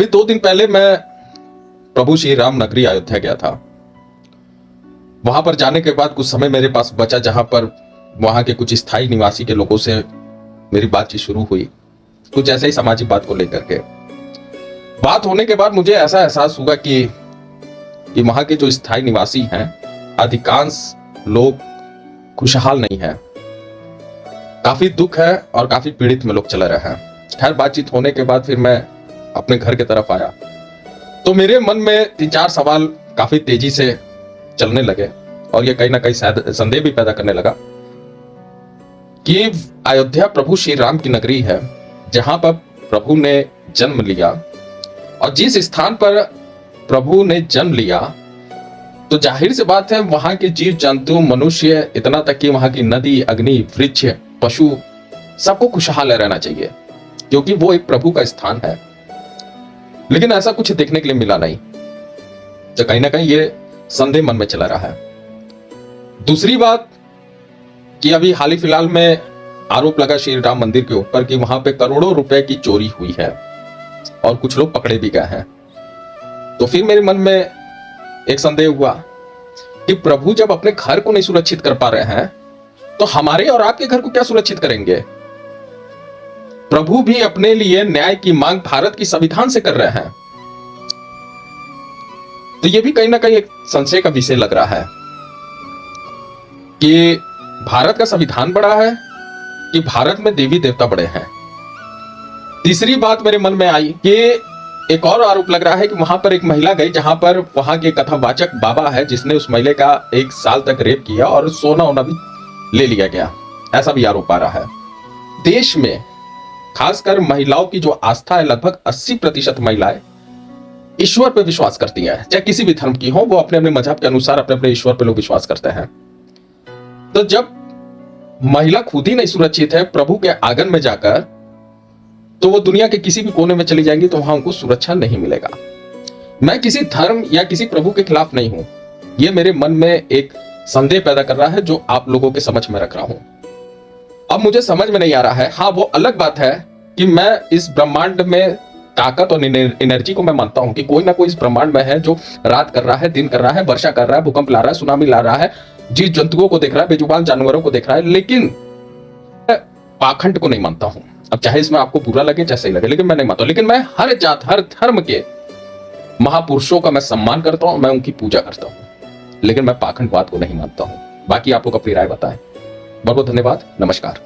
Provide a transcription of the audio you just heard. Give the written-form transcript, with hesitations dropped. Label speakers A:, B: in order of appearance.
A: अभी 2 दिन पहले मैं प्रभु श्री राम नगरी अयोध्या गया था। वहां पर जाने के बाद कुछ समय मेरे पास बचा, जहां पर वहां के कुछ स्थायी निवासी के लोगों से मेरी बातचीत शुरू हुई, कुछ ऐसे ही सामाजिक बात को लेकर के। बात होने के बाद मुझे ऐसा एहसास हुआ कि वहां के जो स्थायी निवासी हैं, अधिकांश लोग खुशहाल नहीं है। काफी दुख है और काफी पीड़ित में लोग चले रहे हैं। खैर, बातचीत होने के बाद फिर मैं अपने घर की तरफ आया तो मेरे मन में 3-4 सवाल काफी तेजी से चलने लगे और ये कहीं ना कहीं शायद संदेह भी पैदा करने लगा कि अयोध्या प्रभु श्री राम की नगरी है, जहां पर प्रभु ने जन्म लिया। और जिस स्थान पर प्रभु ने जन्म लिया तो जाहिर सी बात है वहां के जीव जंतु, मनुष्य, इतना तक कि वहां की नदी, अग्नि, वृक्ष, पशु, सबको खुशहाल रहना चाहिए, क्योंकि वो एक प्रभु का स्थान है। लेकिन ऐसा कुछ देखने के लिए मिला नहीं, तो कहीं ना कहीं ये संदेह मन में चला रहा है। दूसरी बात कि अभी हाल ही फिलहाल में आरोप लगा श्री राम मंदिर के ऊपर कि वहां पे करोड़ों रुपए की चोरी हुई है और कुछ लोग पकड़े भी गए हैं। तो फिर मेरे मन में एक संदेह हुआ कि प्रभु जब अपने घर को नहीं सुरक्षित कर पा रहे हैं तो हमारे और आपके घर को क्या सुरक्षित करेंगे। प्रभु भी अपने लिए न्याय की मांग भारत की संविधान से कर रहे हैं। तो यह भी कहीं ना कहीं एक संशय का विषय लग रहा है कि भारत का संविधान बड़ा है कि भारत में देवी देवता बड़े हैं। तीसरी बात मेरे मन में आई कि एक और आरोप लग रहा है कि वहां पर एक महिला गई, जहां पर वहां के कथावाचक बाबा है जिसने उस महिला का 1 साल तक रेप किया और सोना वोना भी ले लिया गया, ऐसा भी आरोप आ रहा है। देश में खासकर महिलाओं की जो आस्था है, लगभग 80% महिलाएं ईश्वर पे विश्वास करती हैं, चाहे किसी भी धर्म की हो, वो अपने अपने मजहब के अनुसार अपने अपने ईश्वर पे लोग विश्वास करते हैं। तो जब महिला खुद ही नहीं सुरक्षित है प्रभु के आंगन में जाकर, तो वो दुनिया के किसी भी कोने में चली जाएंगी तो वहां उनको सुरक्षा नहीं मिलेगा। मैं किसी धर्म या किसी प्रभु के खिलाफ नहीं हूं, ये मेरे मन में एक संदेह पैदा कर रहा है जो आप लोगों के समझ में रख रहा हूं। अब मुझे समझ में नहीं आ रहा है, हाँ वो अलग बात है कि मैं इस ब्रह्मांड में ताकत और एनर्जी को मैं मानता हूं कि कोई ना कोई इस ब्रह्मांड में है जो रात कर रहा है, दिन कर रहा है, वर्षा कर रहा है, भूकंप ला रहा है, सुनामी ला रहा है, जीव जंतुओं को देख रहा है, बेजुबान जानवरों को देख रहा है। लेकिन पाखंड को नहीं मानता हूं। अब चाहे इसमें आपको बुरा लगे चाहे सही लगे, लेकिन मैं नहीं मानता। लेकिन मैं हर जात, हर धर्म के महापुरुषों का मैं सम्मान करता हूं, मैं उनकी पूजा करता हूं, लेकिन मैं पाखंडवाद को नहीं मानता हूं। बाकी आप लोग अपनी राय बताएं। बहुत बहुत धन्यवाद। नमस्कार।